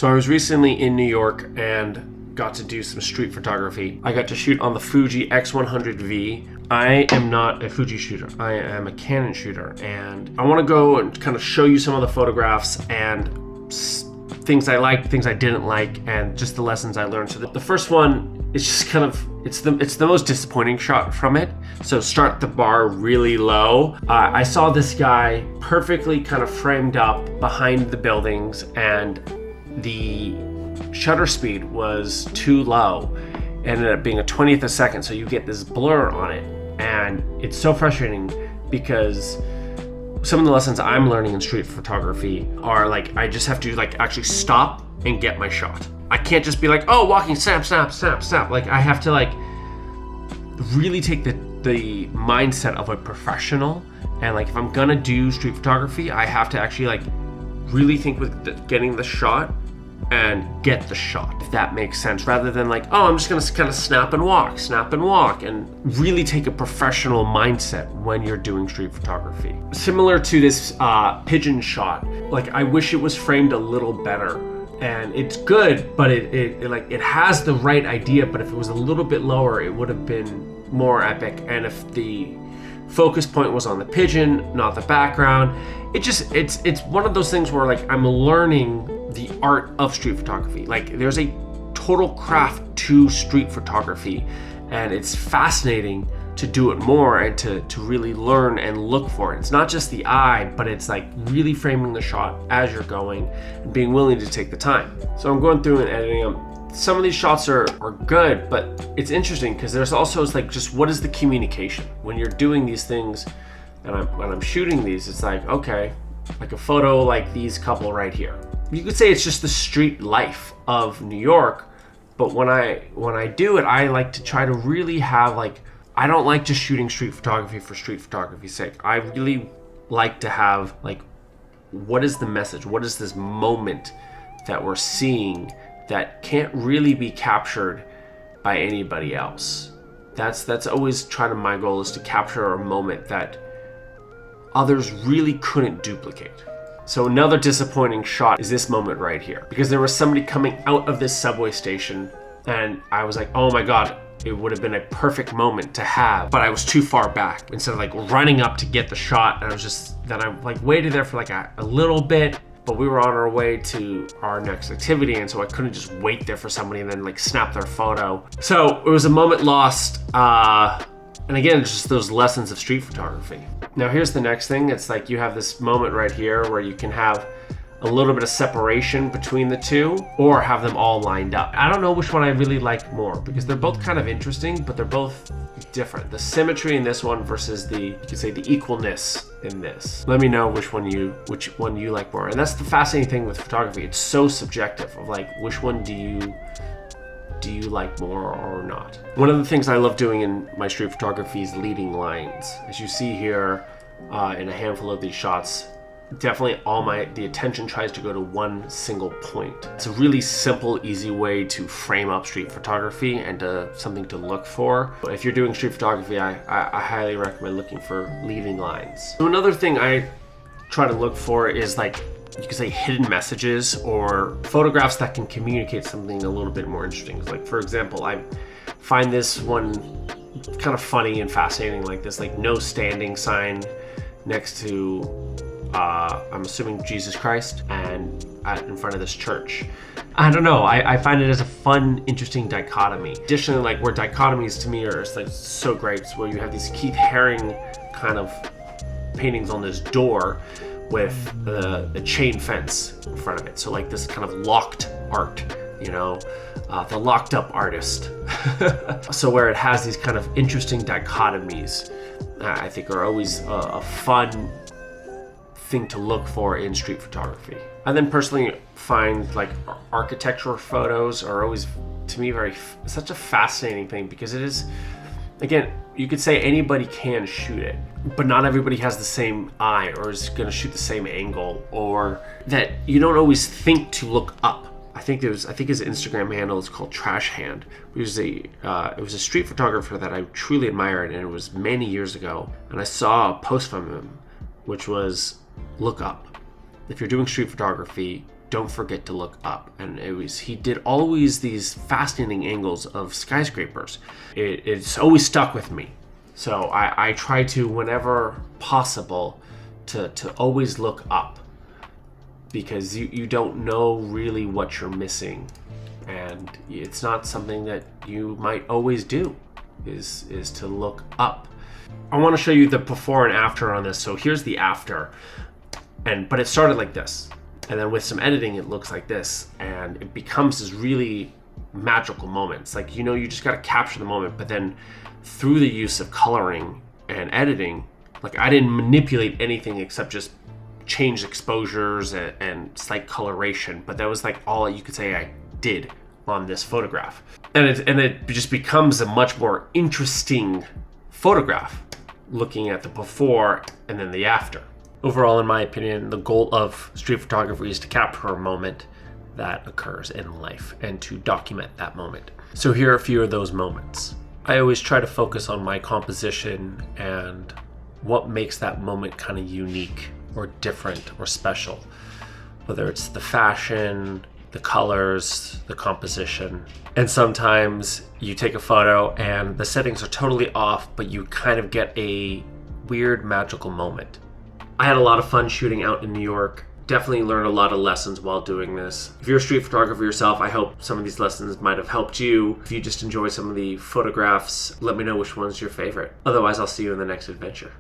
So I was recently in New York and got to do some street photography. I got to shoot on the Fuji X100V. I am not a Fuji shooter. I am a Canon shooter, and I want to go and kind of show you some of the photographs and things I liked, things I didn't like, and just the lessons I learned. So the first one is just kind of, it's the most disappointing shot from it. So start the bar really low. I saw this guy perfectly kind of framed up behind the buildings, and the shutter speed was too low. It ended up being a 20th a second, so you get this blur on it, and it's so frustrating because some of the lessons I'm learning in street photography are like, I just have to like actually stop and get my shot. I can't just be like, oh, walking, snap, snap, snap, snap. Like, I have to like really take the mindset of a professional, and like if I'm gonna do street photography, I have to actually like really think with getting the shot and get the shot, if that makes sense, rather than like, oh, I'm just gonna kind of snap and walk, and really take a professional mindset when you're doing street photography. Similar to this pigeon shot, like I wish it was framed a little better, and it's good, but it has the right idea, but if it was a little bit lower, it would have been more epic. And if the focus point was on the pigeon, not the background, it's one of those things where like I'm learning the art of street photography. Like there's a total craft to street photography, and it's fascinating to do it more and to really learn and look for it. It's not just the eye, but it's like really framing the shot as you're going and being willing to take the time. So I'm going through and editing them. Some of these shots are good, but it's interesting because there's also, it's like, just what is the communication when you're doing these things? And when I'm shooting these, it's like, okay, like a photo like these couple right here. You could say it's just the street life of New York, but when I do it, I like to try to really have like, I don't like just shooting street photography for street photography's sake. I really like to have like, what is the message? What is this moment that we're seeing that can't really be captured by anybody else? That's always my goal, is to capture a moment that others really couldn't duplicate. So another disappointing shot is this moment right here, because there was somebody coming out of this subway station, and I was like, oh my God, it would have been a perfect moment to have, but I was too far back. Instead of like running up to get the shot, and I like waited there for like a little bit, but we were on our way to our next activity, and so I couldn't just wait there for somebody and then like snap their photo. So it was a moment lost, and again, it's just those lessons of street photography. Now here's the next thing. It's like you have this moment right here where you can have a little bit of separation between the two, or have them all lined up. I don't know which one I really like more, because they're both kind of interesting, but they're both different. The symmetry in this one versus you could say the equalness in this. Let me know which one you like more. And that's the fascinating thing with photography. It's so subjective of like, which one do you like more or not? One of the things I love doing in my street photography is leading lines. As you see here in a handful of these shots, definitely the attention tries to go to one single point. It's a really simple, easy way to frame up street photography and something to look for. But if you're doing street photography, I highly recommend looking for leading lines. So another thing I try to look for is like, you could say hidden messages, or photographs that can communicate something a little bit more interesting. Like for example, I find this one kind of funny and fascinating, like this like no standing sign next to I'm assuming Jesus Christ, and in front of this church. I don't know, I find it as a fun, interesting dichotomy. Additionally, like where dichotomies to me are like so great, it's where you have these Keith Haring kind of paintings on this door with the chain fence in front of it. So like this kind of locked art, you know, the locked up artist. So where it has these kind of interesting dichotomies, I think are always a fun thing to look for in street photography. I then personally find like architectural photos are always, to me, such a fascinating thing, because it is, again, you could say anybody can shoot it, but not everybody has the same eye or is going to shoot the same angle, or that you don't always think to look up. I think his Instagram handle is called Trash Hand. It was a street photographer that I truly admired, and it was many years ago. And I saw a post from him, which was, look up. If you're doing street photography, don't forget to look up. And he did always these fascinating angles of skyscrapers. It's always stuck with me. So I try to, whenever possible, to always look up, because you don't know really what you're missing, and it's not something that you might always do, is to look up. I want to show you the before and after on this. So here's the after, but it started like this, and then with some editing it looks like this, and it becomes this really magical moment. It's like, you just got to capture the moment, but then through the use of coloring and editing, like, I didn't manipulate anything except just change exposures and slight coloration, but that was like all you could say I did on this photograph, and it just becomes a much more interesting photograph, looking at the before and then the after. Overall, in my opinion, the goal of street photography is to capture a moment that occurs in life and to document that moment. So here are a few of those moments. I always try to focus on my composition and what makes that moment kind of unique or different or special, whether it's the fashion, the colors, the composition. And sometimes you take a photo and the settings are totally off, but you kind of get a weird magical moment. I had a lot of fun shooting out in New York. Definitely learned a lot of lessons while doing this. If you're a street photographer yourself, I hope some of these lessons might have helped you. If you just enjoy some of the photographs, let me know which one's your favorite. Otherwise, I'll see you in the next adventure.